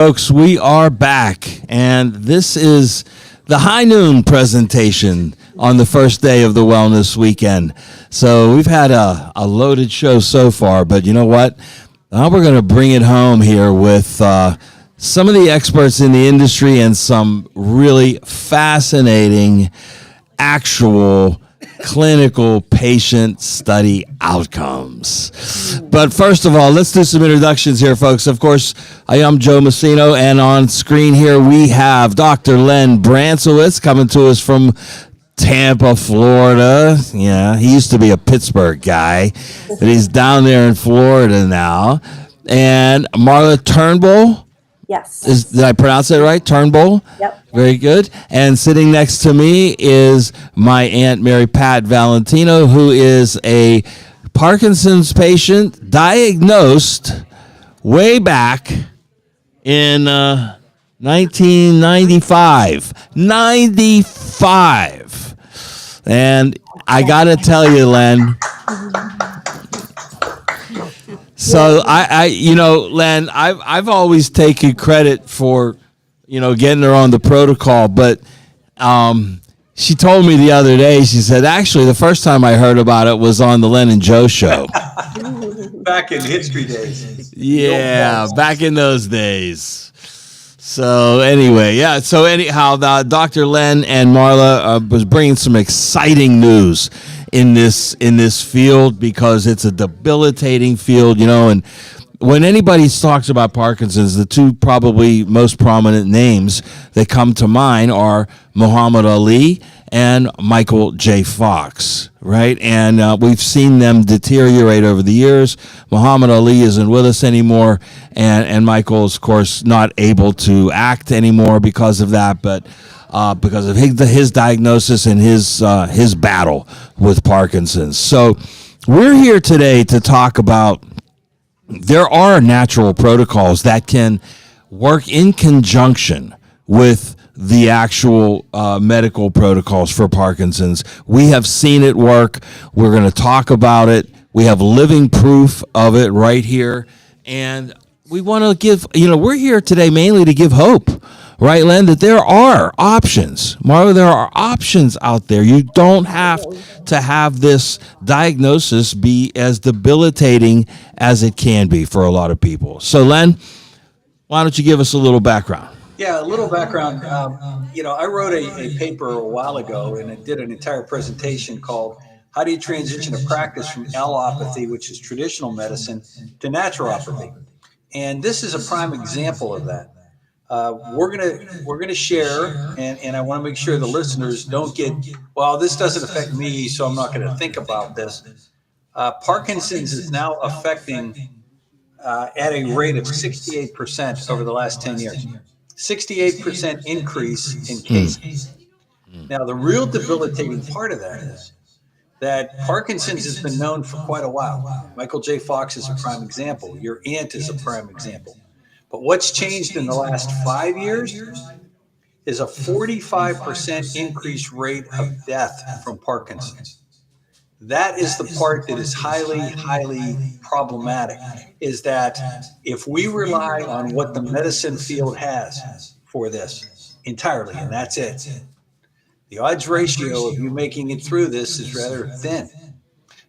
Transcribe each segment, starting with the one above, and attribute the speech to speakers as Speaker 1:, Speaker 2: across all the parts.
Speaker 1: Folks, we are back, and this is the high noon presentation on the first day of the wellness weekend. So we've had a loaded show so far, but you know what? Now we're going to bring it home here with some of the experts in the industry and some really fascinating actual clinical patient study outcomes. But first of all, let's do some introductions here, folks. Of course, I am Joe Messino, and on screen here we have Dr. Len Bransowitz coming to us from Tampa, Florida. Yeah, he used to be a Pittsburgh guy, but he's down there in Florida now. And Marla Turnbull.
Speaker 2: Yes.
Speaker 1: Did I pronounce it right? Turnbull?
Speaker 2: Yep.
Speaker 1: Very good. And sitting next to me is my Aunt Mary Pat Valentino, who is a Parkinson's patient diagnosed way back in 1995. 95. And I got to tell you, Len, so Len, I've always taken credit for, getting her on the protocol, but she told me the other day, she said, actually, the first time I heard about it was on the Len and Joe show.
Speaker 3: Back in history days.
Speaker 1: Yeah, back in those days. So anyway, yeah. So anyhow, Dr. Len and Marla was bringing some exciting news in this field because it's a debilitating field, and when anybody talks about Parkinson's, the two probably most prominent names that come to mind are Muhammad Ali and Michael J. Fox, right? And we've seen them deteriorate over the years. Muhammad Ali isn't with us anymore, and Michael's, of course, not able to act anymore because of that, but because of his diagnosis and his battle with Parkinson's. So we're here today to talk about there are natural protocols that can work in conjunction with the actual medical protocols for Parkinson's. We have seen it work. We're going to talk about it. We have living proof of it right here. And we want to give, we're here today mainly to give hope, right, Len, that there are options. Marla, there are options out there. You don't have to have this diagnosis be as debilitating as it can be for a lot of people. So, Len, why don't you give us a little background?
Speaker 3: Yeah, a little background. I wrote a paper a while ago, and I did an entire presentation called How Do You Transition a Practice from Allopathy, which is traditional medicine, to naturopathy? And this is a prime example of that. We're gonna share, and I want to make sure the listeners don't get, well, this doesn't affect me, so I'm not going to think about this. Parkinson's is now affecting at a rate of 68% over the last 10 years. 68% increase in cases. Now, the real debilitating part of that is that Parkinson's has been known for quite a while. Michael J. Fox is a prime example. Your aunt is a prime example. But what's changed in the last 5 years is a 45% increased rate of death from Parkinson's. That is the part that is highly, highly problematic, is that if we rely on what the medicine field has for this entirely, and that's it, the odds ratio of you making it through this is rather thin.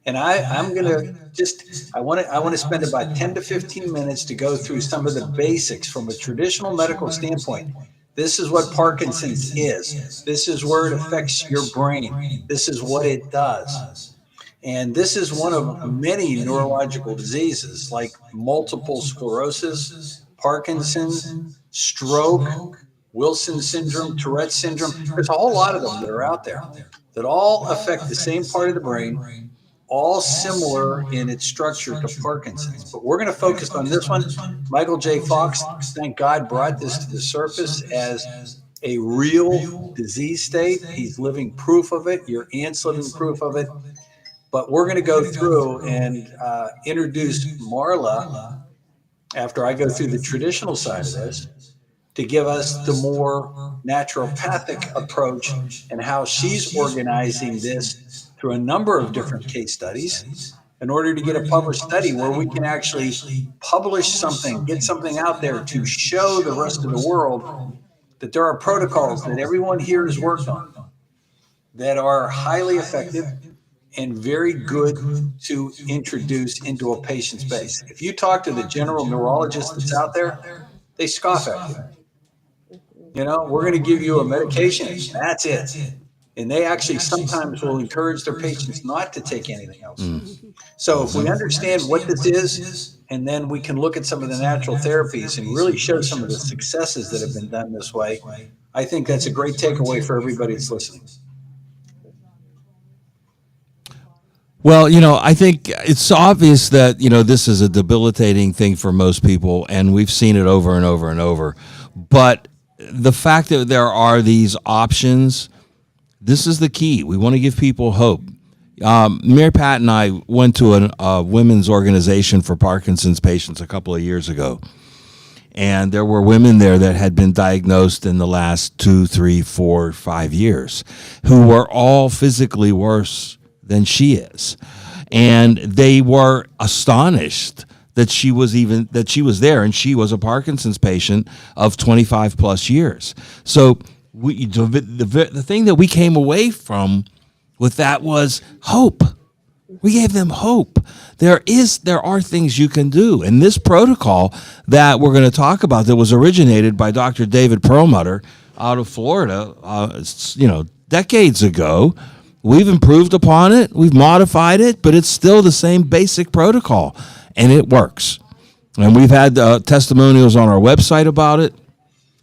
Speaker 3: And I'm going to I want to spend about 10 to 15 minutes to go through some of the basics from a traditional medical standpoint. This is what Parkinson's is. This is where it affects your brain. This is what it does. And this is one of many neurological diseases like multiple sclerosis, Parkinson's, stroke, Wilson syndrome, Tourette syndrome. There's a whole lot of them that are out there that all affect the same part of the brain, all similar in its structure to Parkinson's. But we're going to focus on this one. Michael J. Fox, thank God, brought this to the surface as a real disease state. He's living proof of it. Your aunt's living proof of it. But we're going to go through and introduce Marla, after I go through the traditional side of this, to give us the more naturopathic approach and how she's organizing this through a number of different case studies in order to get a published study where we can actually publish something, get something out there to show the rest of the world that there are protocols that everyone here has worked on that are highly effective and very good to introduce into a patient's base. If you talk to the general neurologist that's out there, they scoff at you. You know, we're going to give you a medication, and that's it. And they actually sometimes will encourage their patients not to take anything else. So if we understand what this is, and then we can look at some of the natural therapies and really show some of the successes that have been done this way, I think that's a great takeaway for everybody that's listening.
Speaker 1: Well, I think it's obvious that, this is a debilitating thing for most people, and we've seen it over and over and over. But the fact that there are these options, this is the key. We want to give people hope. Mary Pat and I went to a women's organization for Parkinson's patients a couple of years ago. And there were women there that had been diagnosed in the last 2, 3, 4, 5 years who were all physically worse than she is. And they were astonished that she was there, and she was a Parkinson's patient of 25 plus years. So the thing that we came away from with that was hope. We gave them hope. There are things you can do. And this protocol that we're going to talk about that was originated by Dr. David Perlmutter out of Florida, decades ago, we've improved upon it, we've modified it, but it's still the same basic protocol, and it works. And we've had testimonials on our website about it,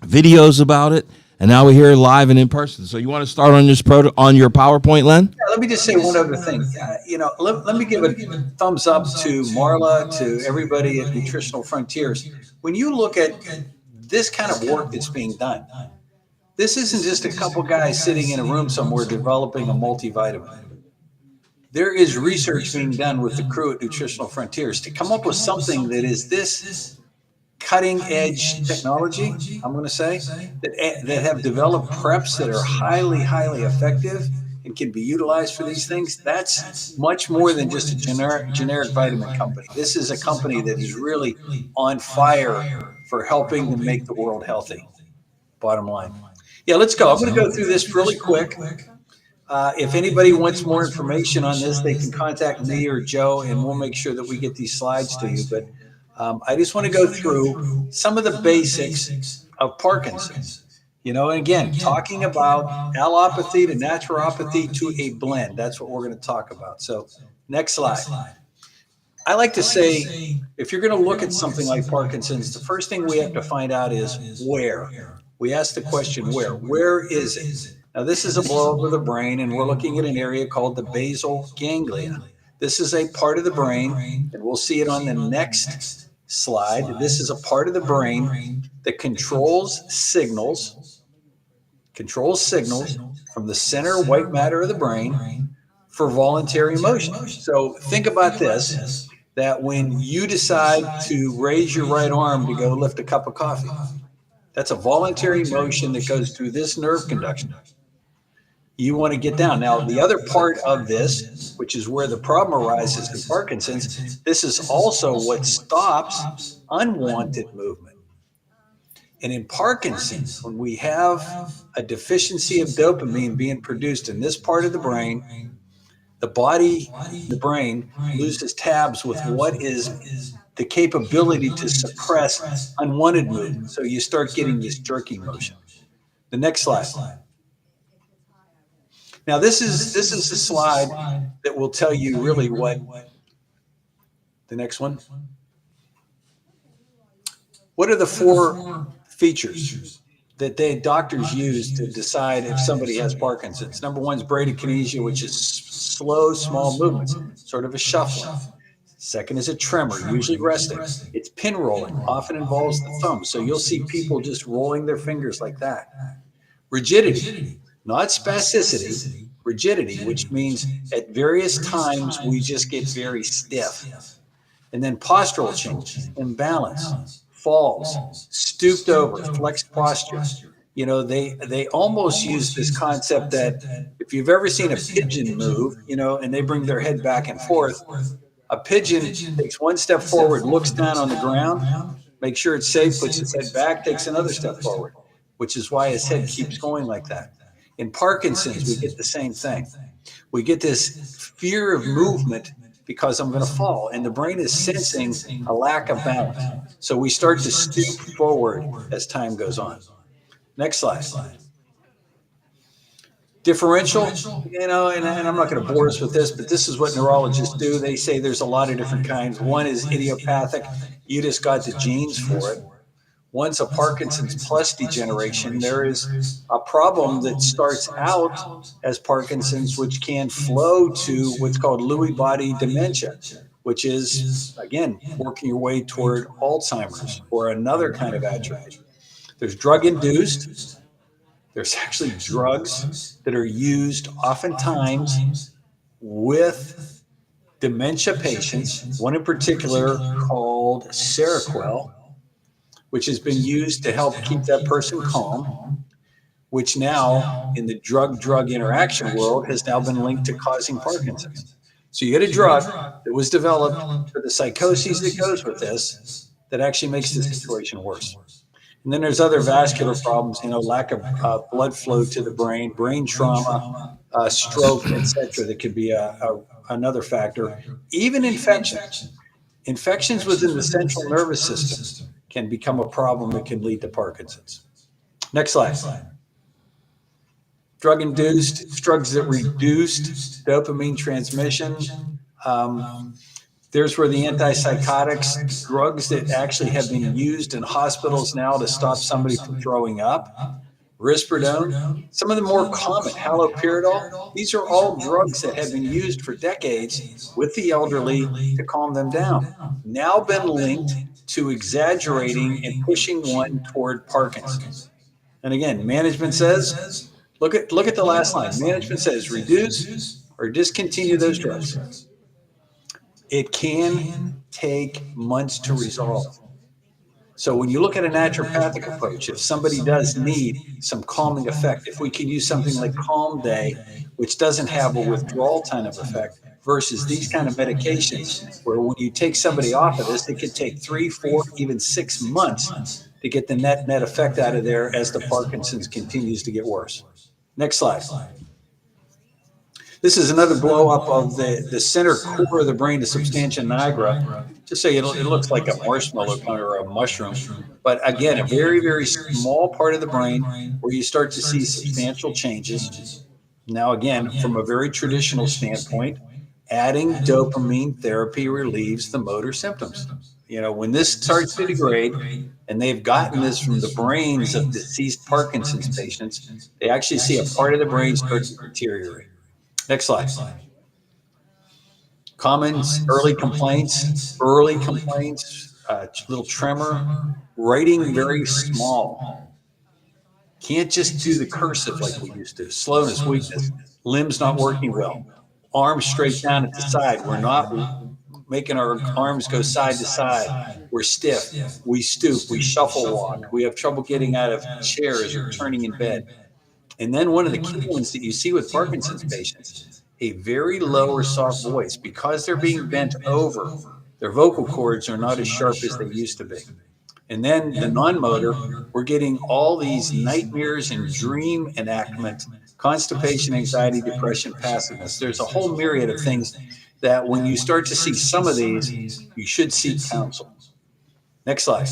Speaker 1: videos about it, and now we're here live and in person. So you want to start on this on your PowerPoint, Len?
Speaker 3: Yeah, let me just say one other thing. Let me give a thumbs up to Marla, to everybody at Nutritional Frontiers. When you look at this kind of work that's being done, this isn't just a couple guys sitting in a room somewhere developing a multivitamin. There is research being done with the crew at Nutritional Frontiers to come up with something that is this cutting edge technology, I'm going to say, that have developed preps that are highly, highly effective and can be utilized for these things. That's much more than just a generic vitamin company. This is a company that is really on fire for helping to make the world healthy. Bottom line. Yeah, let's go. I'm going to go through this really quick. If anybody wants more information on this, they can contact me or Joe, and we'll make sure that we get these slides to you. But I just want to go through some of the basics of Parkinson's. And again, talking about allopathy to naturopathy to a blend. That's what we're going to talk about. So next slide. I like to say, if you're going to look at something like Parkinson's, the first thing we have to find out is where. We ask the question, where? Where is it? Now, this is a blow up of the brain, and we're looking at an area called the basal ganglia. This is a part of the brain, and we'll see it on the next slide. This is a part of the brain that controls signals from the center white matter of the brain for voluntary motion. So think about this, that when you decide to raise your right arm to go lift a cup of coffee, that's a voluntary motion that goes through this nerve conduction. You want to get down. Now, the other part of this, which is where the problem arises in Parkinson's, this is also what stops unwanted movement. And in Parkinson's, when we have a deficiency of dopamine being produced in this part of the brain, the brain loses tabs with what is the capability to suppress unwanted movement. So you start getting this jerky motion. The next slide. Now, this is the slide that will tell you really what the next one. What are the 4 features that doctors use to decide if somebody has Parkinson's? Number 1 is bradykinesia, which is slow, small movements, sort of a shuffling. Second is a tremor, usually resting. It's pin rolling, often involves the thumb. So you'll see people just rolling their fingers like that. Rigidity, not spasticity, rigidity, which means at various times we just get very stiff. And then postural change, imbalance, falls, stooped over, flexed posture. They almost use this concept that if you've ever seen a pigeon move, and they bring their head back and forth, A pigeon takes one step forward, looks down on the ground, makes sure it's safe, puts his head back, takes another step forward, which is why his head keeps going like that. In Parkinson's, we get the same thing. We get this fear of movement because I'm going to fall, and the brain is sensing a lack of balance. So we start to stoop forward as time goes on. Next slide. Differential, and I'm not going to bore us with this, but this is what neurologists do. They say there's a lot of different kinds. One is idiopathic. You just got the genes for it. One's a Parkinson's plus degeneration. There is a problem that starts out as Parkinson's, which can flow to what's called Lewy body dementia, which is, again, working your way toward Alzheimer's or another kind of atrophy. There's drug-induced. There's actually drugs that are used oftentimes with dementia patients, one in particular called Seroquel, which has been used to help keep that person calm, which now in the drug-drug interaction world has now been linked to causing Parkinson's. So you get a drug that was developed for the psychosis that goes with this that actually makes the situation worse. And then there's other vascular problems, lack of blood flow to the brain, brain trauma, stroke, etc. That could be another factor. Even infections. Infections within the central nervous system can become a problem that can lead to Parkinson's. Next slide. Drug-induced, drugs that reduced dopamine transmission. There's where the antipsychotics, drugs that actually have been used in hospitals now to stop somebody from throwing up. Risperidone, some of the more common, haloperidol. These are all drugs that have been used for decades with the elderly to calm them down. Now been linked to exaggerating and pushing one toward Parkinson's. And again, management says, look at the last line. Management says reduce or discontinue those drugs. It can take months to resolve. So when you look at a naturopathic approach, if somebody does need some calming effect, if we can use something like Calm Day, which doesn't have a withdrawal kind of effect, versus these kind of medications, where when you take somebody off of this, it could take 3, 4, even 6 months to get the net effect out of there as the Parkinson's continues to get worse. Next slide. This is another blow up of the center core of the brain, the substantia nigra. Just so it looks like a marshmallow or a mushroom. But again, a very, very small part of the brain where you start to see substantial changes. Now, again, from a very traditional standpoint, adding dopamine therapy relieves the motor symptoms. When this starts to degrade, and they've gotten this from the brains of deceased Parkinson's patients, they actually see a part of the brain start to deteriorate. Next slide. Common early complaints, little tremor, writing very small. Can't just do the cursive like we used to. Slowness, weakness, limbs not working well, arms straight down at the side. We're not making our arms go side to side. We're stiff. We stoop. We shuffle walk. We have trouble getting out of chairs or turning in bed. And then one of the key ones that you see with Parkinson's patients, a very low or soft voice. Because they're being bent over, their vocal cords are not as sharp as they used to be. And then the non-motor, we're getting all these nightmares and dream enactment, constipation, anxiety, depression, passiveness. There's a whole myriad of things that when you start to see some of these, you should seek counsel. Next slide.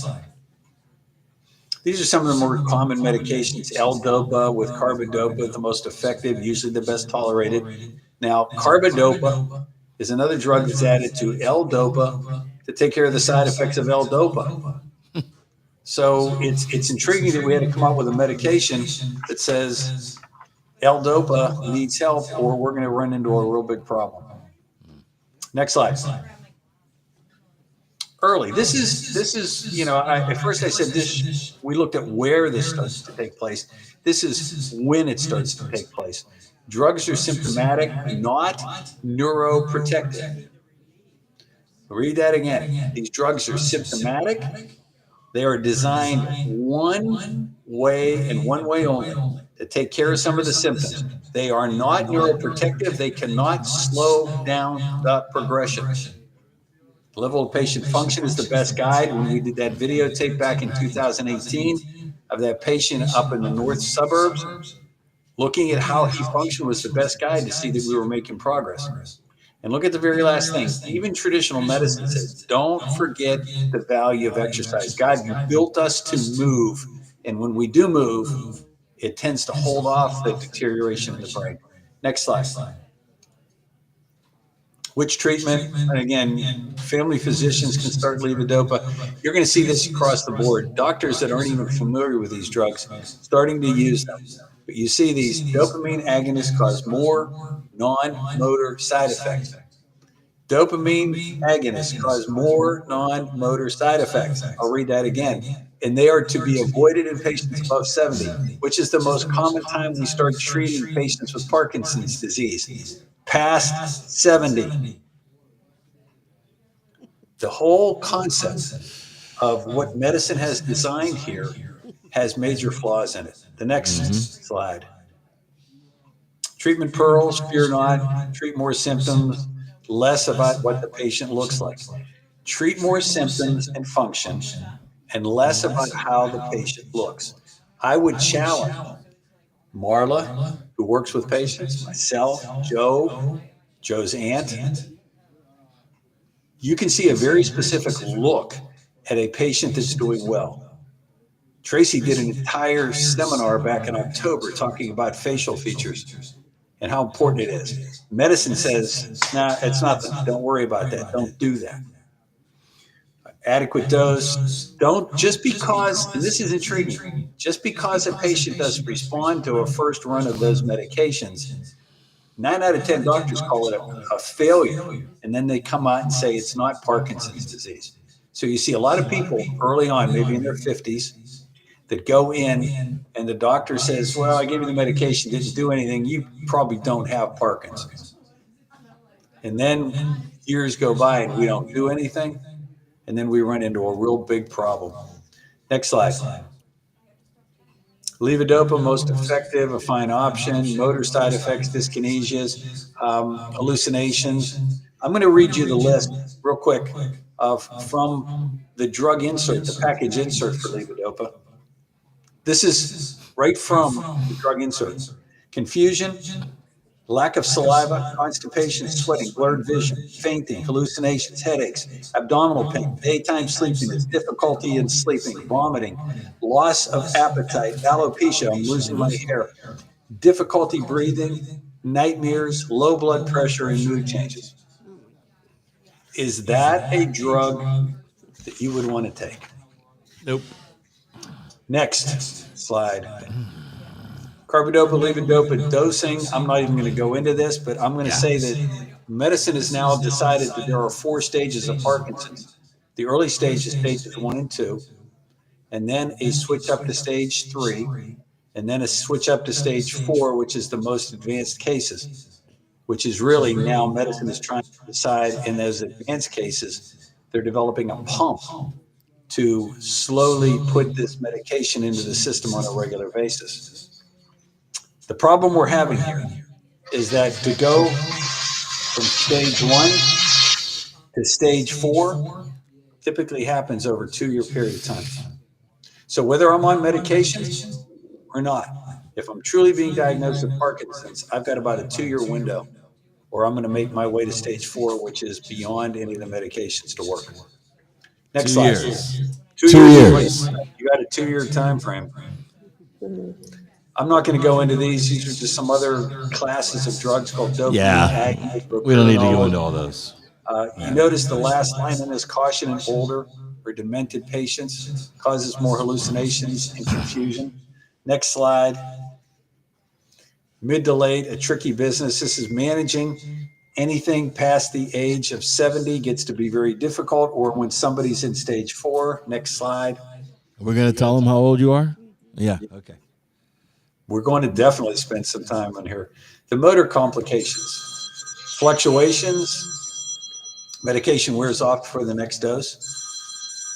Speaker 3: These are some of the more common medications. L-Dopa with carbidopa, the most effective, usually the best tolerated. Now, carbidopa is another drug that's added to L-Dopa to take care of the side effects of L-Dopa. So it's intriguing that we had to come up with a medication that says L-Dopa needs help or we're going to run into a real big problem. Next slide. Early. This is at first I said this, we looked at where this starts to take place. This is when it starts to take place. Drugs are symptomatic, not neuroprotective. Read that again. These drugs are symptomatic. They are designed one way and one way only to take care of some of the symptoms. They are not neuroprotective. They cannot slow down the progression. Level of patient function is the best guide. When we did that videotape back in 2018 of that patient up in the north suburbs, looking at how he functioned was the best guide to see that we were making progress. And look at the very last thing. Even traditional medicine says, don't forget the value of exercise. God, you built us to move. And when we do move, it tends to hold off the deterioration in the brain. Next slide. Which treatment? And again, family physicians can start levodopa. You're going to see this across the board. Doctors that aren't even familiar with these drugs starting to use them. But you see these dopamine agonists cause more non-motor side effects. Dopamine agonists cause more non-motor side effects. I'll read that again. And they are to be avoided in patients above 70, which is the most common time we start treating patients with Parkinson's disease. Past 70. The whole concept of what medicine has designed here has major flaws in it. The next slide. Treatment pearls, fear not, treat more symptoms, less about what the patient looks like. Treat more symptoms and function and less about how the patient looks. I would challenge Marla, who works with patients, myself, Joe's aunt. You can see a very specific look at a patient that's doing well. Tracy did an entire seminar back in October talking about facial features and how important it is. Medicine says, nah, it's nothing. Don't worry about that. Don't do that. Adequate dose. Don't, just because, and this is intriguing, just because a patient doesn't respond to a first run of those medications, 9 out of 10 doctors call it a failure. And then they come out and say it's not Parkinson's disease. So you see a lot of people early on, maybe in their 50s, that go in and the doctor says, well, I gave you the medication, didn't do anything. You probably don't have Parkinson's. And then years go by and we don't do anything. And then we run into a real big problem. Next slide. Levodopa, most effective, a fine option. Motor side effects, dyskinesias, hallucinations. I'm going to read you the list real quick from the drug insert, the package insert for levodopa. This is right from the drug insert. Confusion, lack of saliva, constipation, sweating, blurred vision, fainting, hallucinations, headaches, abdominal pain, daytime sleepiness, difficulty in sleeping, vomiting, loss of appetite, alopecia, I'm losing my hair, difficulty breathing, nightmares, low blood pressure, and mood changes. Is that a drug that you would want to take?
Speaker 1: Nope.
Speaker 3: Next slide. Carbidopa, levodopa dosing. I'm not even going to go into this, but I'm going to say that medicine has now decided that there are 4 stages of Parkinson's. The early stage is stages 1 and 2, and then a switch up to stage 3, and then a switch up to stage 4, which is the most advanced cases, which is really now medicine is trying to decide in those advanced cases, they're developing a pump to slowly put this medication into the system on a regular basis. The problem we're having here is that to go from stage 1 to stage 4 typically happens over a 2-year period of time. So whether I'm on medications or not, if I'm truly being diagnosed with Parkinson's, I've got about a 2-year window, or I'm going to make my way to stage 4, which is beyond any of the medications to work. Next
Speaker 1: 2
Speaker 3: slide.
Speaker 1: years.
Speaker 3: 2
Speaker 1: 2
Speaker 3: years.
Speaker 1: years.
Speaker 3: You got a 2-year time frame. I'm not going to go into these. These are just some other classes of drugs called dopamine agonists.
Speaker 1: We don't need to go into all those.
Speaker 3: You notice the last line in this: caution in older or demented patients, causes more hallucinations and confusion. Next slide. Mid to late, a tricky business. This is managing anything past the age of 70 gets to be very difficult, or when somebody's in stage 4. Next slide.
Speaker 1: We're going to tell them how old you are? Yeah. Okay.
Speaker 3: We're going to definitely spend some time on here. The motor complications, fluctuations, medication wears off before the next dose.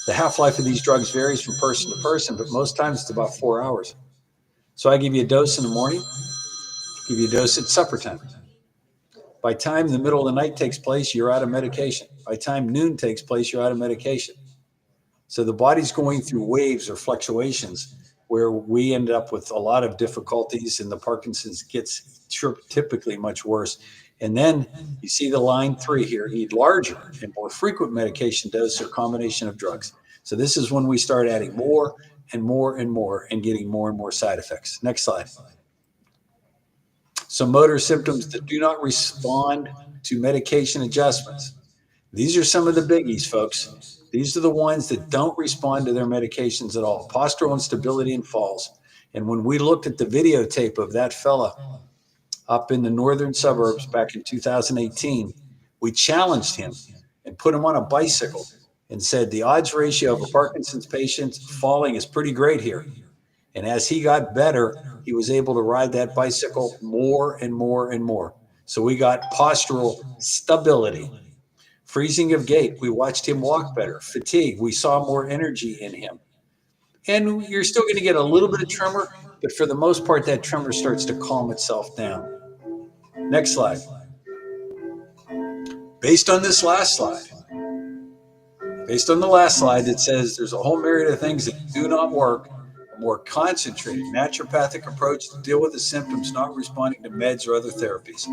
Speaker 3: The half-life of these drugs varies from person to person, but most times it's about 4 hours. So I give you a dose in the morning, give you a dose at supper time. By time the middle of the night takes place, you're out of medication. By time noon takes place, you're out of medication. So the body's going through waves or fluctuations where we end up with a lot of difficulties, and the Parkinson's gets typically much worse. And then you see the line 3 here, need larger and more frequent medication dose or combination of drugs. So this is when we start adding more and more and more and getting more and more side effects. Next slide. Some motor symptoms that do not respond to medication adjustments. These are some of the biggies, folks. These are the ones that don't respond to their medications at all. Postural instability and falls. And when we looked at the videotape of that fella up in the northern suburbs back in 2018, we challenged him and put him on a bicycle and said the odds ratio of a Parkinson's patient falling is pretty great here. And as he got better, he was able to ride that bicycle more and more and more. So we got postural stability. Freezing of gait, we watched him walk better. Fatigue, we saw more energy in him. And you're still going to get a little bit of tremor, but for the most part, that tremor starts to calm itself down. Next slide. Based on this last slide, it says there's a whole myriad of things that do not work. A more concentrated naturopathic approach to deal with the symptoms not responding to meds or other therapies.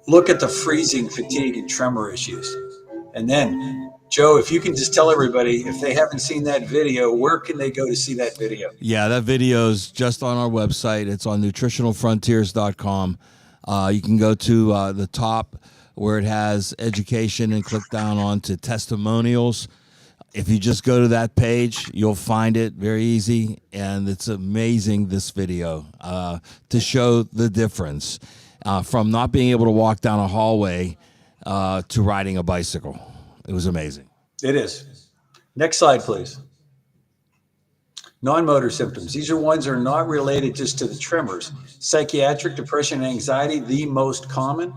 Speaker 3: Look at the freezing, fatigue, and tremor issues. And then, Joe, if you can just tell everybody, if they haven't seen that video, where can they go to see that video?
Speaker 1: Yeah, that video is just on our website. It's on nutritionalfrontiers.com. You can go to the top where it has education and click down onto testimonials. If you just go to that page, you'll find it very easy. And it's amazing, this video, to show the difference. From not being able to walk down a hallway to riding a bicycle. It was amazing.
Speaker 3: It is. Next slide, please. Non-motor symptoms. These are ones that are not related just to the tremors. Psychiatric, depression, and anxiety, the most common.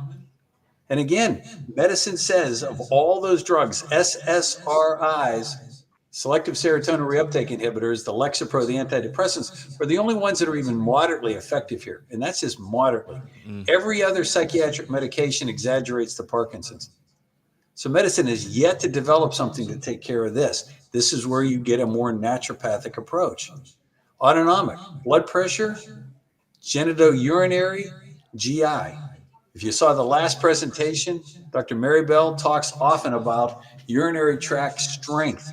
Speaker 3: And again, medicine says of all those drugs, SSRIs, selective serotonin reuptake inhibitors, the Lexapro, the antidepressants, are the only ones that are even moderately effective here. And that's just moderately. Every other psychiatric medication exaggerates the Parkinson's. So medicine has yet to develop something to take care of this. This is where you get a more naturopathic approach. Autonomic, blood pressure, genitourinary, GI. If you saw the last presentation, Dr. Maribelle talks often about urinary tract strength.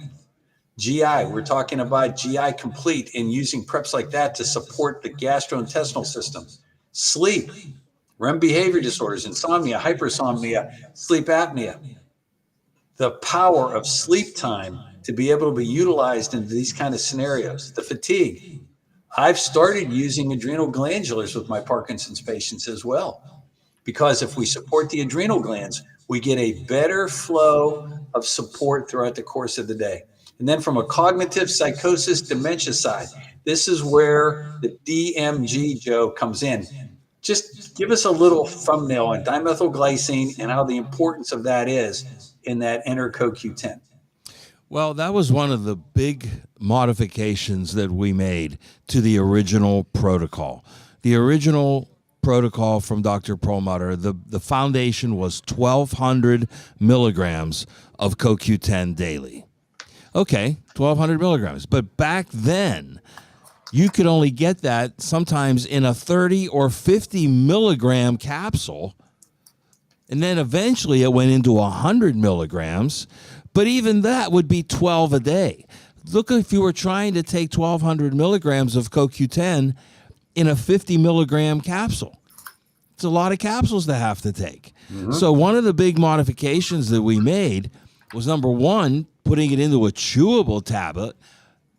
Speaker 3: GI, we're talking about GI complete and using preps like that to support the gastrointestinal system. Sleep, REM behavior disorders, insomnia, hypersomnia, sleep apnea. The power of sleep time to be able to be utilized in these kind of scenarios. The fatigue. I've started using adrenal glandulars with my Parkinson's patients as well, because if we support the adrenal glands, we get a better flow of support throughout the course of the day. And then from a cognitive psychosis dementia side, this is where the DMG, Joe, comes in. Just give us a little thumbnail on dimethylglycine and how the importance of that is in that NR-CoQ10.
Speaker 1: Well, that was one of the big modifications that we made to the original protocol. The original protocol from Dr. Perlmutter, the foundation was 1,200 milligrams of CoQ10 daily. Okay, 1,200 milligrams. But back then, you could only get that sometimes in a 30 or 50 milligram capsule. And then eventually it went into 100 milligrams. But even that would be 12 a day. Look, if you were trying to take 1,200 milligrams of CoQ10 in a 50 milligram capsule. It's a lot of capsules to have to take. Mm-hmm. So one of the big modifications that we made was, number one, putting it into a chewable tablet,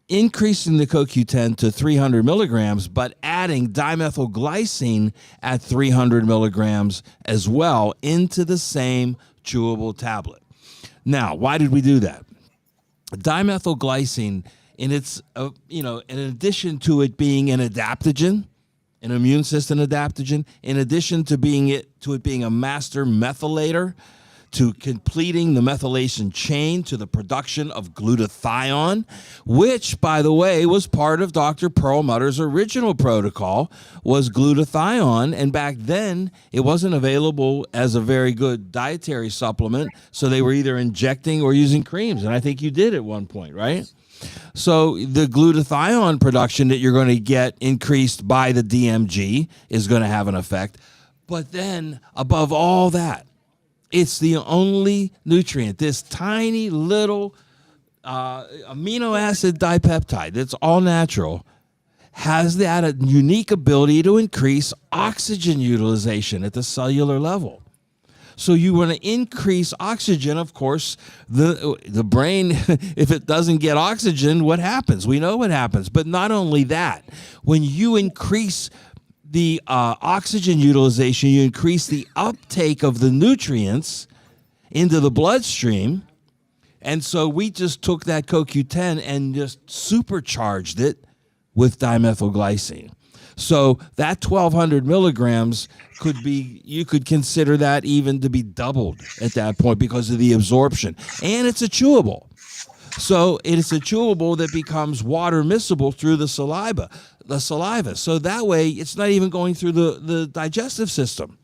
Speaker 1: increasing the CoQ10 to 300 milligrams, but adding dimethylglycine at 300 milligrams as well into the same chewable tablet. Now, why did we do that? Dimethylglycine, in its, in addition to it being an adaptogen, an immune system adaptogen, in addition to it being a master methylator, to completing the methylation chain to the production of glutathione, which, by the way, was part of Dr. Perlmutter's original protocol, was glutathione. And back then, it wasn't available as a very good dietary supplement, so they were either injecting or using creams. And I think you did at one point, right? So the glutathione production that you're going to get increased by the DMG is going to have an effect. But then, above all that, it's the only nutrient, this tiny little amino acid dipeptide that's all natural, has that a unique ability to increase oxygen utilization at the cellular level. So you want to increase oxygen. Of course, the brain, if it doesn't get oxygen, what happens? We know what happens. But not only that, when you increase the oxygen utilization, you increase the uptake of the nutrients into the bloodstream. And so we just took that CoQ10 and just supercharged it with dimethylglycine. So that 1,200 milligrams could be, you could consider that even to be doubled at that point because of the absorption. And it's a chewable. So it is a chewable that becomes water miscible through the saliva. So that way it's not even going through the digestive system.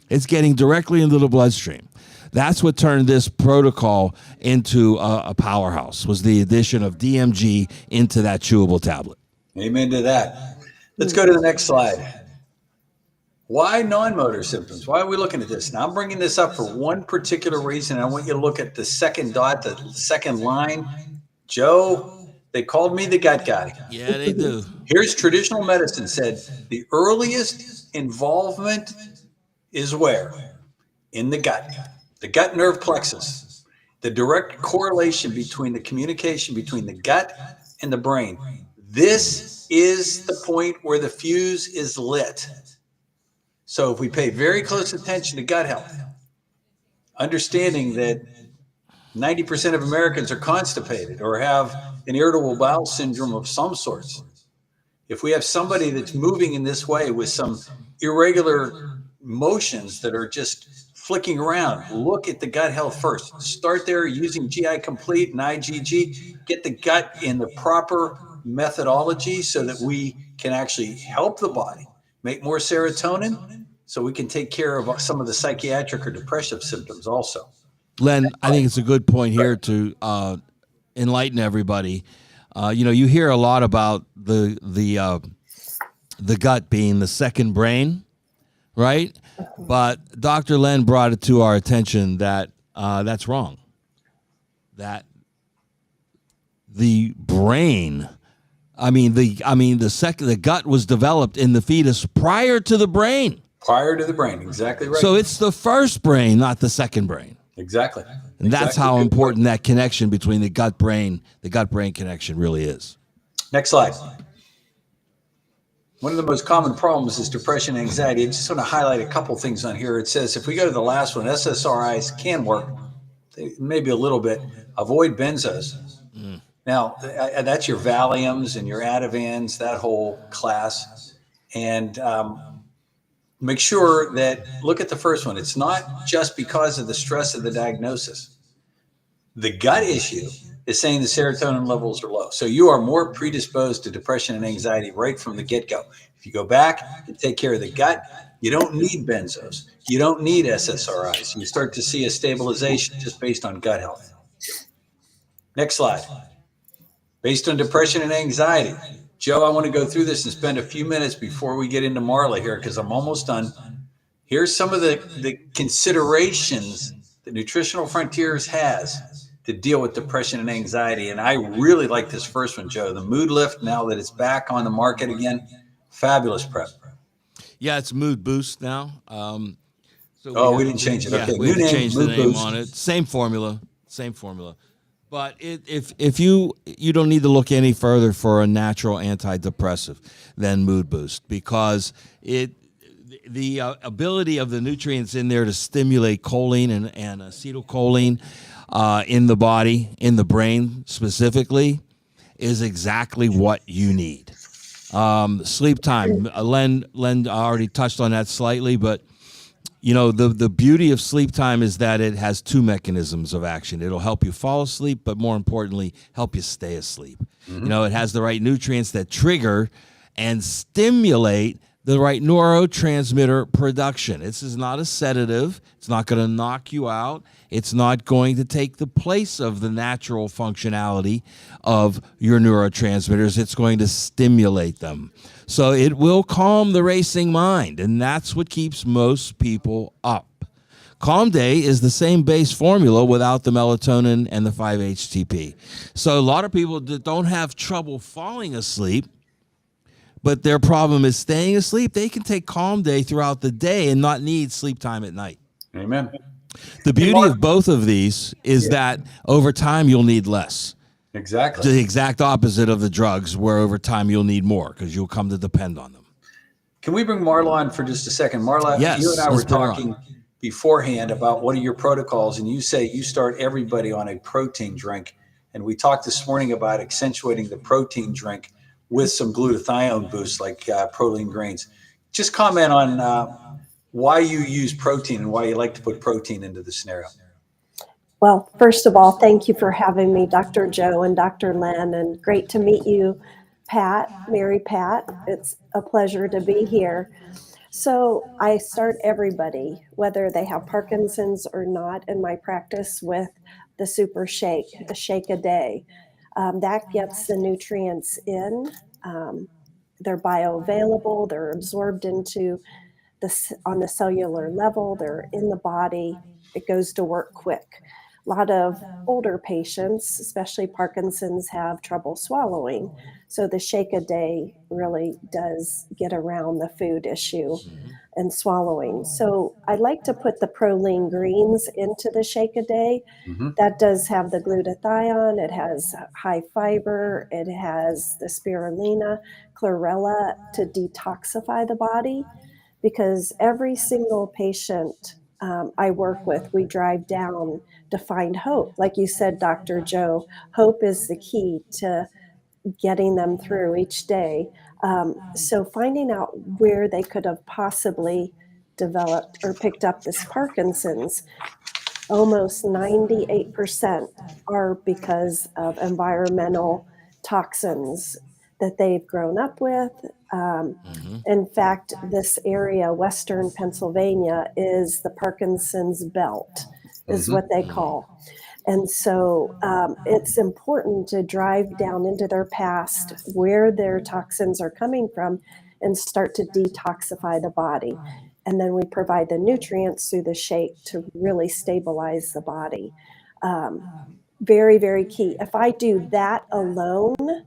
Speaker 1: It's getting directly into the bloodstream. That's what turned this protocol into a powerhouse, was the addition of DMG into that chewable tablet.
Speaker 3: Amen to that. Let's go to the next slide. Why non-motor symptoms? Why are we looking at this? Now, I'm bringing this up for one particular reason. I want you to look at the second dot, the second line. Joe, they called me the gut guy.
Speaker 1: Yeah, they do.
Speaker 3: Here's traditional medicine said the earliest involvement is where? In the gut nerve plexus. The direct correlation between the communication between the gut and the brain. This is the point where the fuse is lit. So if we pay very close attention to gut health, understanding that 90% of Americans are constipated or have an irritable bowel syndrome of some sorts. If we have somebody that's moving in this way with some irregular motions that are just flicking around, look at the gut health first. Start there using GI Complete and IgG. Get the gut in the proper methodology so that we can actually help the body make more serotonin so we can take care of some of the psychiatric or depressive symptoms also.
Speaker 1: Len, I think it's a good point here to enlighten everybody. You hear a lot about the gut being the second brain, right? But Dr. Len brought it to our attention that that's wrong. That the brain, the gut was developed in the fetus prior to the brain.
Speaker 3: Prior to the brain, exactly right.
Speaker 1: So it's the first brain, not the second brain.
Speaker 3: Exactly.
Speaker 1: And that's how important that connection between the gut brain connection really is.
Speaker 3: Next slide. One of the most common problems is depression and anxiety. I just want to highlight a couple things on here. It says, if we go to the last one, SSRIs can work, maybe a little bit. Avoid benzos. Now, that's your Valiums and your Ativans, that whole class. And make sure that, look at the first one. It's not just because of the stress of the diagnosis. The gut issue is saying the serotonin levels are low. So you are more predisposed to depression and anxiety right from the get-go. If you go back and take care of the gut, you don't need benzos. You don't need SSRIs. You start to see a stabilization just based on gut health. Next slide. Based on depression and anxiety. Joe, I want to go through this and spend a few minutes before we get into Marla here because I'm almost done. Here's some of the considerations that Nutritional Frontiers has to deal with depression and anxiety. And I really like this first one, Joe. The Mood Lift, now that it's back on the market again, fabulous prep.
Speaker 1: Yeah, it's Mood Boost now.
Speaker 3: We didn't change it. Okay,
Speaker 1: we didn't change the name
Speaker 3: Boost
Speaker 1: on it. Same formula. But if you don't need to look any further for a natural antidepressive than Mood Boost, because the ability of the nutrients in there to stimulate choline and acetylcholine in the body, in the brain specifically, is exactly what you need. Sleep time. Len already touched on that slightly, but The beauty of sleep time is that it has two mechanisms of action. It'll help you fall asleep, but more importantly, help you stay asleep. It has the right nutrients that trigger and stimulate the right neurotransmitter production. This is not a sedative. It's not going to knock you out. It's not going to take the place of the natural functionality of your neurotransmitters. It's going to stimulate them. So it will calm the racing mind, and that's what keeps most people up. Calm Day is the same base formula without the melatonin and the 5-HTP. So a lot of people that don't have trouble falling asleep, but their problem is staying asleep, they can take Calm Day throughout the day and not need sleep time at night.
Speaker 3: Amen.
Speaker 1: The beauty of both of these is that over time you'll need less.
Speaker 3: Exactly.
Speaker 1: The exact opposite of the drugs, where over time you'll need more because you'll come to depend on them.
Speaker 3: Can we bring Marla on for just a second? Marla,
Speaker 1: yes,
Speaker 3: you and I were talking beforehand about what are your protocols, and you say you start everybody on a protein drink. And we talked this morning about accentuating the protein drink with some glutathione boosts like proline grains. Just comment on why you use protein and why you like to put protein into the scenario.
Speaker 2: Well, first of all, thank you for having me, Dr. Joe and Dr. Len, and great to meet you, Pat, Mary Pat. It's a pleasure to be here. So I start everybody, whether they have Parkinson's or not, in my practice with the Super Shake, the shake a day. That gets the nutrients in. They're bioavailable. They're absorbed into on the cellular level. They're in the body. It goes to work quick. A lot of older patients, especially Parkinson's, have trouble swallowing. So the shake a day really does get around the food issue and swallowing. So I like to put the proline greens into the shake a day. That does have the glutathione. It has high fiber. It has the spirulina, chlorella to detoxify the body, because every single patient I work with, we drive down to find hope. Like you said, Dr. Joe, hope is the key to getting them through each day. So finding out where they could have possibly developed or picked up this Parkinson's, almost 98% are because of environmental toxins that they've grown up with. In fact, this area, Western Pennsylvania, is the Parkinson's belt, is what they call. And so it's important to drive down into their past, where their toxins are coming from, and start to detoxify the body. And then we provide the nutrients through the shake to really stabilize the body. Very, very key. If I do that alone,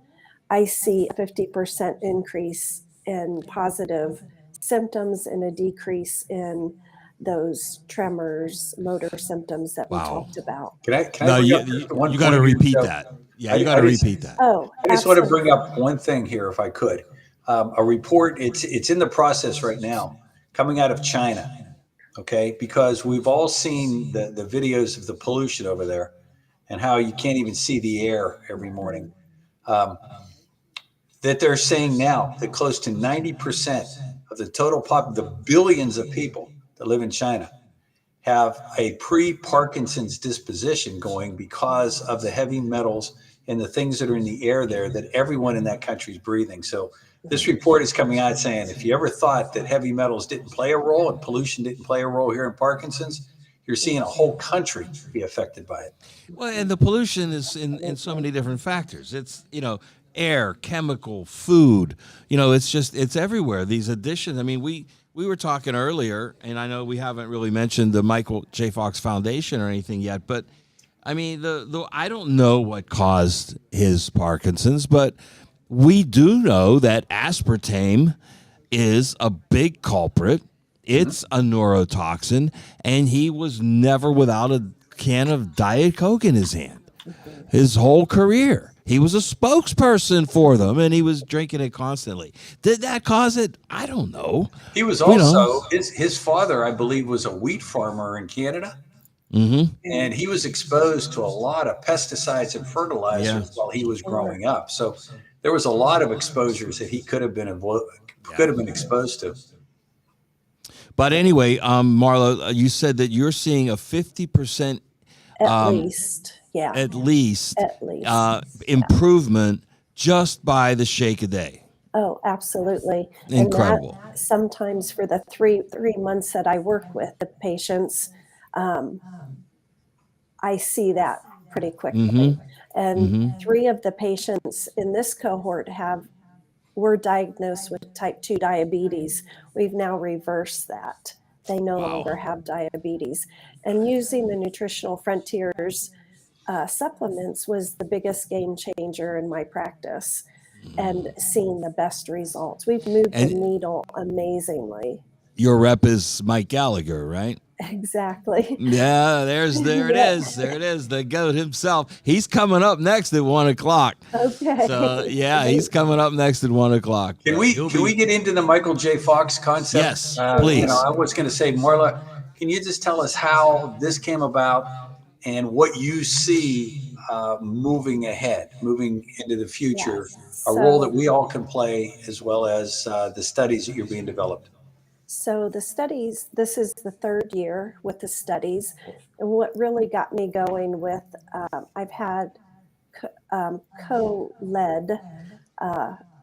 Speaker 2: I see a 50% increase in positive symptoms and a decrease in those tremors, motor symptoms that we talked about.
Speaker 1: You got to repeat that. Yeah, you got to repeat that.
Speaker 2: Oh,
Speaker 3: I just want to bring up one thing here, if I could. A report, it's in the process right now, coming out of China, okay? Because we've all seen the videos of the pollution over there and how you can't even see the air every morning. That they're saying now that close to 90% of the total the billions of people that live in China have a pre-Parkinson's disposition going because of the heavy metals and the things that are in the air there that everyone in that country is breathing. So this report is coming out saying, if you ever thought that heavy metals didn't play a role and pollution didn't play a role here in Parkinson's, you're seeing a whole country be affected by it.
Speaker 1: Well, and the pollution is in so many different factors. It's, air, chemical, food, it's everywhere. These additions. I mean, we were talking earlier, and I know we haven't really mentioned the Michael J. Fox Foundation or anything yet, but I mean, I don't know what caused his Parkinson's, but we do know that aspartame is a big culprit. It's a neurotoxin, and he was never without a can of Diet Coke in his hand his whole career. He was a spokesperson for them, and he was drinking it constantly. Did that cause it? I don't know.
Speaker 3: He was also, his father, I believe, was a wheat farmer in Canada. And he was exposed to a lot of pesticides and fertilizers while he was growing up. So there was a lot of exposures that he could have been exposed to.
Speaker 1: But anyway, Marla, you said that you're seeing a 50%
Speaker 2: At least, yeah,
Speaker 1: at least
Speaker 2: at least.
Speaker 1: improvement just by the shake a day.
Speaker 2: Oh, absolutely. And that
Speaker 1: Incredible.
Speaker 2: sometimes for the three months that I work with the patients, I see that pretty quickly. And 3 of the patients in this cohort were diagnosed with type 2 diabetes. We've now reversed that. They no longer have diabetes. And using the Nutritional Frontiers supplements was the biggest game changer in my practice and seeing the best results. We've moved the
Speaker 1: And
Speaker 2: needle amazingly.
Speaker 1: your rep is Mike Gallagher, right?
Speaker 2: Exactly.
Speaker 1: Yeah, there it
Speaker 2: Yeah.
Speaker 1: is. There it is. The goat himself. He's coming up next at 1:00.
Speaker 2: Okay.
Speaker 1: So yeah, he's coming up next at 1:00.
Speaker 3: Can we get into the Michael J. Fox concept?
Speaker 1: Yes, please.
Speaker 3: I was going to say, Marla, can you just tell us how this came about and what you see moving ahead, moving into the future,
Speaker 2: Yes.
Speaker 3: a role that we all can play, as well as the studies that you're being developed?
Speaker 2: So the studies, this is the 3rd year with the studies. And what really got me going with, I've had co-led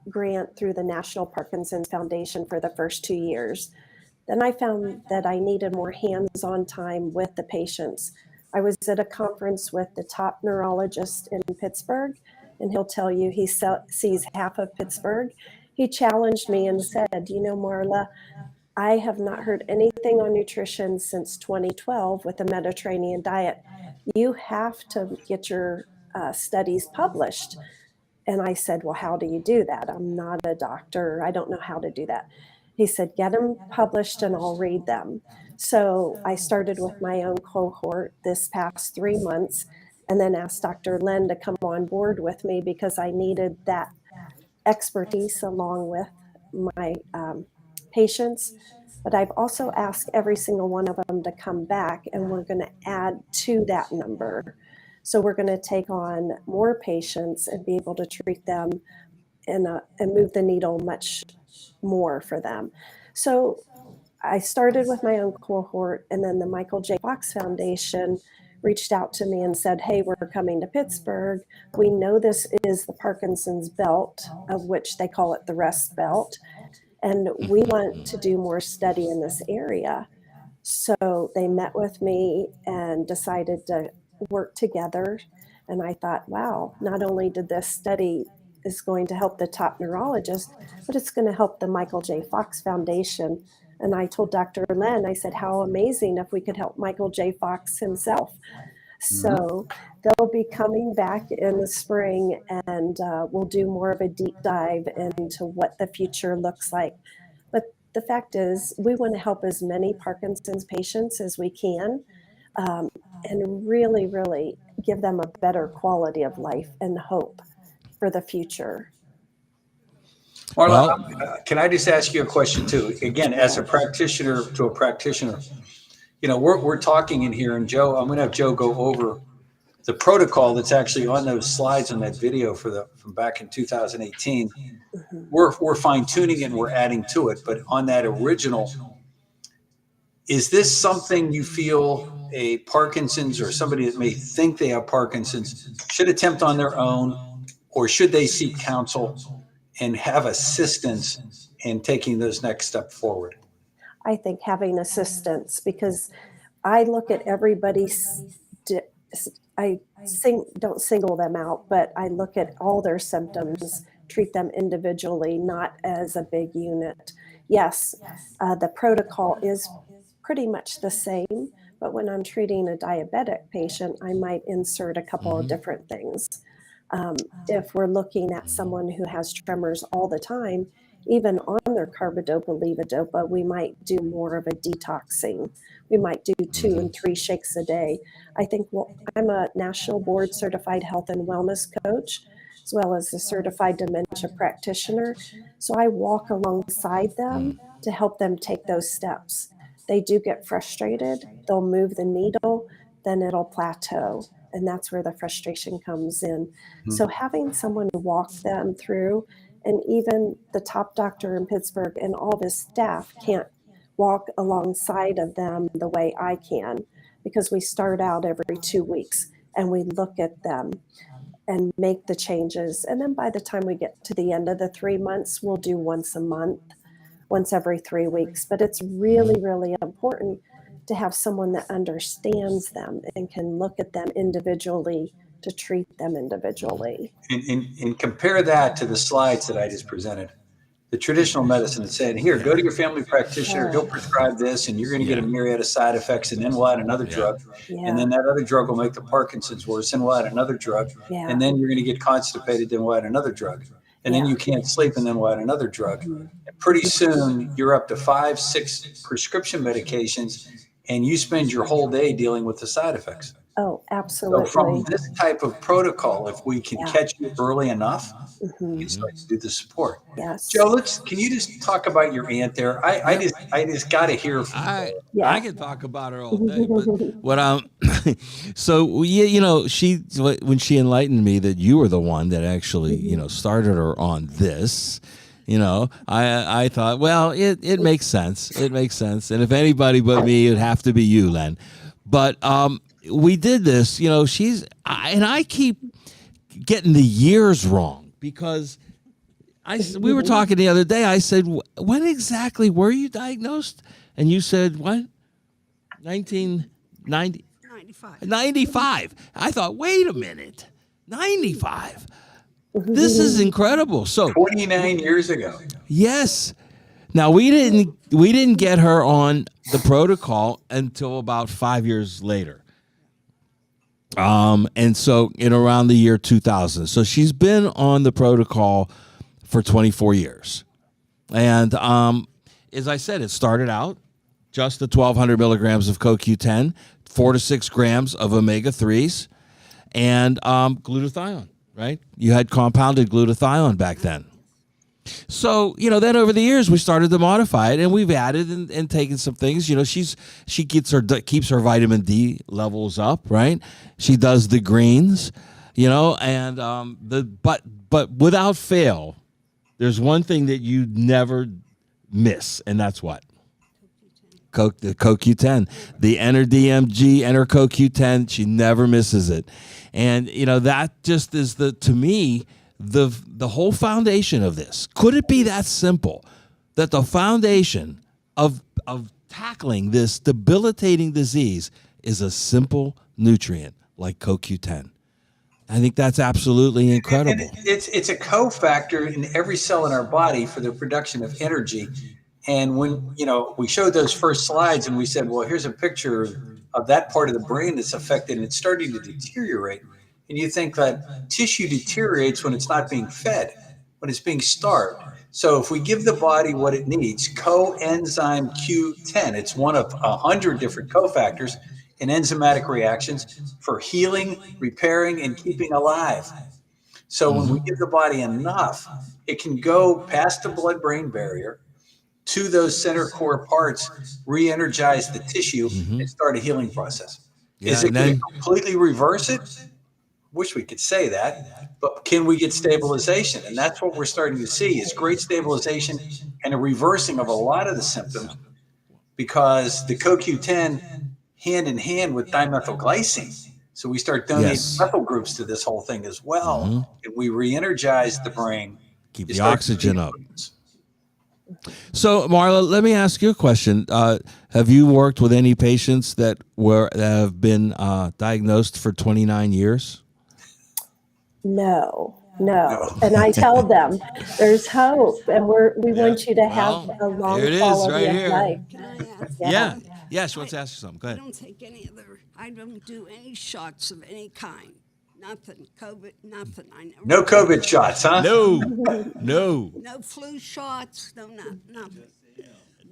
Speaker 2: grant through the National Parkinson Foundation for the first 2 years. Then I found that I needed more hands-on time with the patients. I was at a conference with the top neurologist in Pittsburgh, and he'll tell you he sees half of Pittsburgh. He challenged me and said, Marla, I have not heard anything on nutrition since 2012 with the Mediterranean diet. You have to get your studies published. And I said, well, how do you do that? I'm not a doctor. I don't know how to do that. He said, get them published and I'll read them. So I started with my own cohort this past 3 months and then asked Dr. Len to come on board with me because I needed that expertise along with my patients. But I've also asked every single one of them to come back and we're going to add to that number. So we're going to take on more patients and be able to treat them and move the needle much more for them. So I started with my own cohort, and then the Michael J. Fox Foundation reached out to me and said, hey, we're coming to Pittsburgh. We know this is the Parkinson's belt, of which they call it the rest belt, and we want to do more study in this area. So they met with me and decided to work together. And I thought, wow, not only did this study is going to help the top neurologist, but it's going to help the Michael J. Fox Foundation. And I told Dr. Len, I said, how amazing if we could help Michael J. Fox himself. So they'll be coming back in the spring and we'll do more of a deep dive into what the future looks like. But the fact is, we want to help as many Parkinson's patients as we can and really, really give them a better quality of life and hope for the future.
Speaker 3: Marla, can I just ask you a question too? Again, as a practitioner to a practitioner, we're talking in here, and Joe, I'm going to have Joe go over the protocol that's actually on those slides on that video from back in 2018. We're fine tuning it and we're adding to it, but on that original, is this something you feel a Parkinson's or somebody that may think they have Parkinson's should attempt on their own, or should they seek counsel and have assistance in taking those next step forward?
Speaker 2: I think having assistance, because I look at everybody's, don't single them out, but I look at all their symptoms, treat them individually, not as a big unit. Yes, the protocol is pretty much the same, but when I'm treating a diabetic patient, I might insert a couple of different things. If we're looking at someone who has tremors all the time, even on their carbidopa, levodopa, we might do more of a detoxing. We might do 2 and 3 shakes a day. I think I'm a national board certified health and wellness coach, as well as a certified dementia practitioner. So I walk alongside them to help them take those steps. They do get frustrated. They'll move the needle, then it'll plateau. And that's where the frustration comes in. So having someone to walk them through, and even the top doctor in Pittsburgh and all of his staff walk alongside of them the way I can, because we start out every 2 weeks and we look at them and make the changes. And then by the time we get to the end of the 3 months, we'll do once a month, once every 3 weeks. But it's really, really important to have someone that understands them and can look at them individually to treat them individually.
Speaker 3: And compare that to the slides that I just presented. The traditional medicine that said, here, go to your family practitioner, he'll prescribe this, and you're going to get a myriad of side effects, and then we'll add another drug. And then that other drug will make the Parkinson's worse, and we'll add another drug. And then you're going to get constipated, then we'll add another drug. And then you can't sleep, and then we'll add another drug. And pretty soon, you're up to 5, 6 prescription medications, and you spend your whole day dealing with the side effects.
Speaker 2: Oh, absolutely.
Speaker 3: So from this type of protocol, if we can catch you early enough, you start to do the support.
Speaker 2: Yes.
Speaker 3: Joe, can you just talk about your aunt there? I just got to hear from you.
Speaker 1: I can talk about her all day, but what so you know, when she enlightened me that you were the one that actually, you know, started her on this, you know, I thought, well, it makes sense. It makes sense. And if anybody but me, it'd have to be you, Len. But we did this, you know, I keep getting the years wrong, because we were talking the other day. I said, when exactly were you diagnosed? And you said, what? 1990? 95. I thought, wait a minute, 95. This is incredible. So
Speaker 3: 29 years ago.
Speaker 1: Yes. Now we didn't get her on the protocol until about 5 years later. And so in around the year 2000. So she's been on the protocol for 24 years. And as I said, it started out just the 1,200 milligrams of CoQ10, 4 to 6 grams of omega-3s, and glutathione, right? You had compounded glutathione back then. So, you know, then over the years we started to modify it, and we've added and taken some things. You know, she keeps her vitamin D levels up, right? She does the greens, you know, and but without fail, there's one thing that you never miss, and that's what? The CoQ10, the Enter DMG, Enter CoQ10. She never misses it, and you know that just is to me. The whole foundation of this. Could it be that simple, that the foundation of tackling this debilitating disease is a simple nutrient like CoQ10? I think that's absolutely incredible.
Speaker 3: And it's a cofactor in every cell in our body for the production of energy. And when, you know, we showed those first slides and we said, well, here's a picture of that part of the brain that's affected and it's starting to deteriorate. And you think that tissue deteriorates when it's not being fed, when it's being starved. So if we give the body what it needs, coenzyme Q10, it's one of 100 different cofactors in enzymatic reactions for healing, repairing, and keeping alive. So when we give the body enough, it can go past the blood-brain barrier to those center core parts, re-energize the tissue, and start a healing process. Is it going to completely reverse it? Wish we could say that, but can we get stabilization? And that's what we're starting to see is great stabilization and a reversing of a lot of the symptoms, because the CoQ10 hand in hand with dimethylglycine. So we start donating methyl groups to this whole thing as well. And we re-energize the brain.
Speaker 1: Keep the oxygen up. So, Marla, let me ask you a question. Have you worked with any patients that have been diagnosed for 29 years?
Speaker 2: No. And I tell them there's hope, and we want you to have a long quality of life.
Speaker 1: Yeah, she wants to ask you something. Go ahead.
Speaker 4: I don't do any shots of any kind. Nothing. COVID, nothing.
Speaker 3: No COVID shots, huh?
Speaker 1: No.
Speaker 4: No flu shots, nothing. No.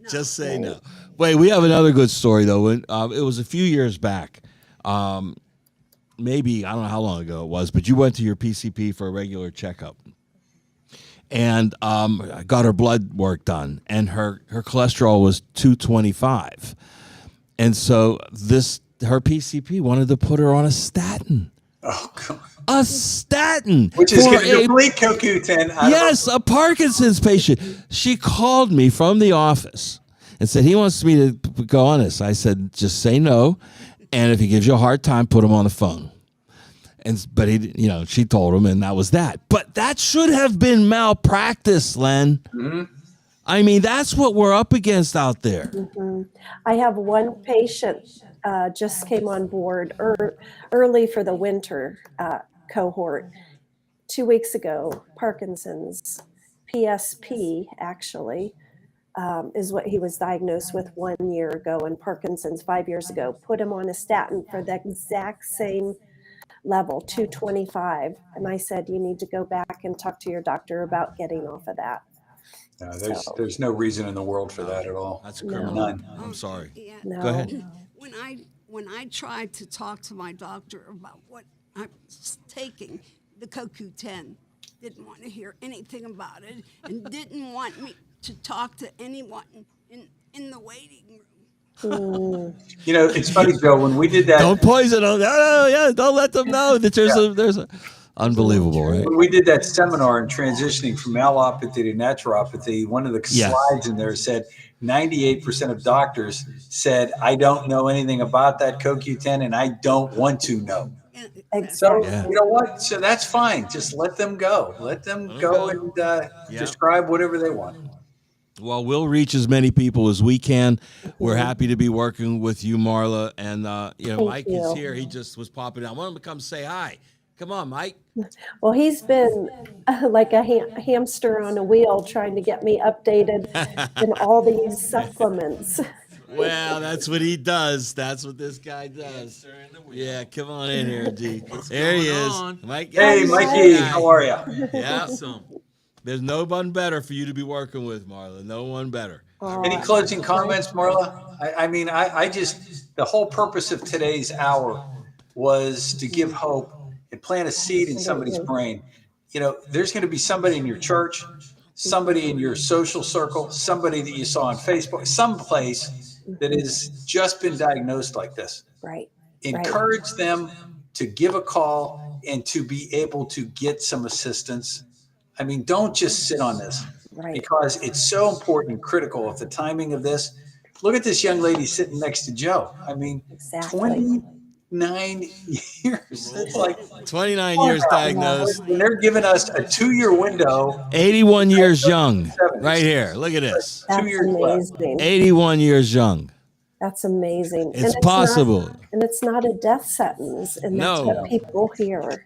Speaker 1: Just say no. Wait, we have another good story, though. When, it was a few years back. Maybe, I don't know how long ago it was, but you went to your PCP for a regular checkup. And got her blood work done, and her cholesterol was 225. And so her PCP wanted to put her on a statin.
Speaker 3: Oh, God.
Speaker 1: A statin.
Speaker 3: Which is going to deplete CoQ10.
Speaker 1: Yes, a Parkinson's patient. She called me from the office, and said he wants me to go on this. I said, just say no, and if he gives you a hard time, put him on the phone. But he, she told him, and that was that. But that should have been malpractice, Len.
Speaker 3: Mm-hmm.
Speaker 1: I mean, that's what we're up against out there.
Speaker 2: Mm-hmm. I have one patient just came on board early for the winter cohort 2 weeks ago. Parkinson's, PSP actually, is what he was diagnosed with 1 year ago, and Parkinson's 5 years ago. Put him on a statin for the exact same level, 225. And I said, you need to go back and talk to your doctor about getting off of that.
Speaker 3: No, there's no reason in the world for that at all.
Speaker 1: That's a criminal.
Speaker 3: None.
Speaker 1: I'm sorry.
Speaker 4: Yeah.
Speaker 2: No.
Speaker 1: Go ahead.
Speaker 4: When I tried to talk to my doctor about what I was taking, the CoQ10, didn't want to hear anything about it and didn't want me to talk to anyone in the waiting room.
Speaker 3: It's funny, Joe, when we did that.
Speaker 1: Don't poison them. No, don't let them know that there's a unbelievable, right?
Speaker 3: When we did that seminar on transitioning from allopathy to naturopathy, one of the slides in there said 98% of doctors said, I don't know anything about that CoQ10 and I don't want to know. So you know what? So that's fine. Just let them go. Let them go and describe whatever they want.
Speaker 1: Well, we'll reach as many people as we can. We're happy to be working with you, Marla. And, Mike is here. He just was popping out. I want him to come say hi. Come on, Mike.
Speaker 2: Well, he's been like a hamster on a wheel trying to get me updated in all these supplements.
Speaker 1: Well, that's what he does. That's what this guy does. Yeah, come on in here, D. There he is. Mike.
Speaker 3: Hey, Mikey, how are you?
Speaker 1: Yeah. Awesome. There's no one better for you to be working with, Marla. No one better.
Speaker 3: Any closing comments, Marla? I just, the whole purpose of today's hour was to give hope and plant a seed in somebody's brain. There's going to be somebody in your church, somebody in your social circle, somebody that you saw on Facebook, someplace that has just been diagnosed like this.
Speaker 2: Right.
Speaker 3: Encourage them to give a call and to be able to get some assistance. Don't just sit on this because it's so important and critical of the timing of this. Look at this young lady sitting next to Joe.
Speaker 2: Exactly.
Speaker 3: 29 years. It's like
Speaker 1: 29 years diagnosed.
Speaker 3: And they're giving us a 2-year window.
Speaker 1: 81 years young. Right here. Look at this.
Speaker 2: That's
Speaker 3: 2 years
Speaker 2: amazing.
Speaker 3: left.
Speaker 1: 81 years young.
Speaker 2: That's amazing.
Speaker 1: It's possible.
Speaker 2: And it's not a death sentence. And that's what people hear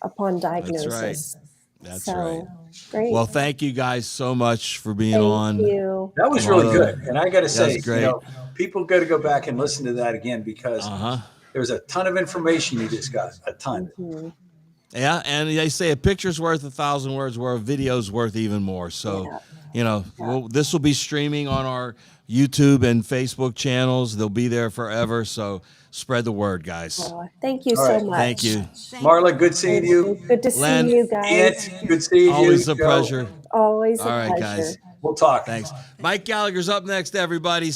Speaker 2: upon diagnosis.
Speaker 1: That's right.
Speaker 2: Great.
Speaker 1: Well, thank you guys so much for being on.
Speaker 2: Thank you.
Speaker 3: That was really good. And I got to say,
Speaker 1: great.
Speaker 3: People got to go back and listen to that again because there's a ton of information you just got, a ton.
Speaker 2: Mm-hmm.
Speaker 1: Yeah, and they say a picture's worth 1,000 words, where a video's worth even more. So, this will be streaming on our YouTube and Facebook channels. They'll be there forever. So spread the word, guys.
Speaker 2: Thank you so much.
Speaker 1: Thank you.
Speaker 3: Marla, good seeing you.
Speaker 2: Good to
Speaker 1: Len,
Speaker 2: see you guys.
Speaker 3: Good seeing you.
Speaker 1: Always a pleasure.
Speaker 2: Always a
Speaker 1: All right,
Speaker 2: pleasure.
Speaker 1: guys.
Speaker 3: We'll talk.
Speaker 1: Thanks. Mike Gallagher's up next, everybody.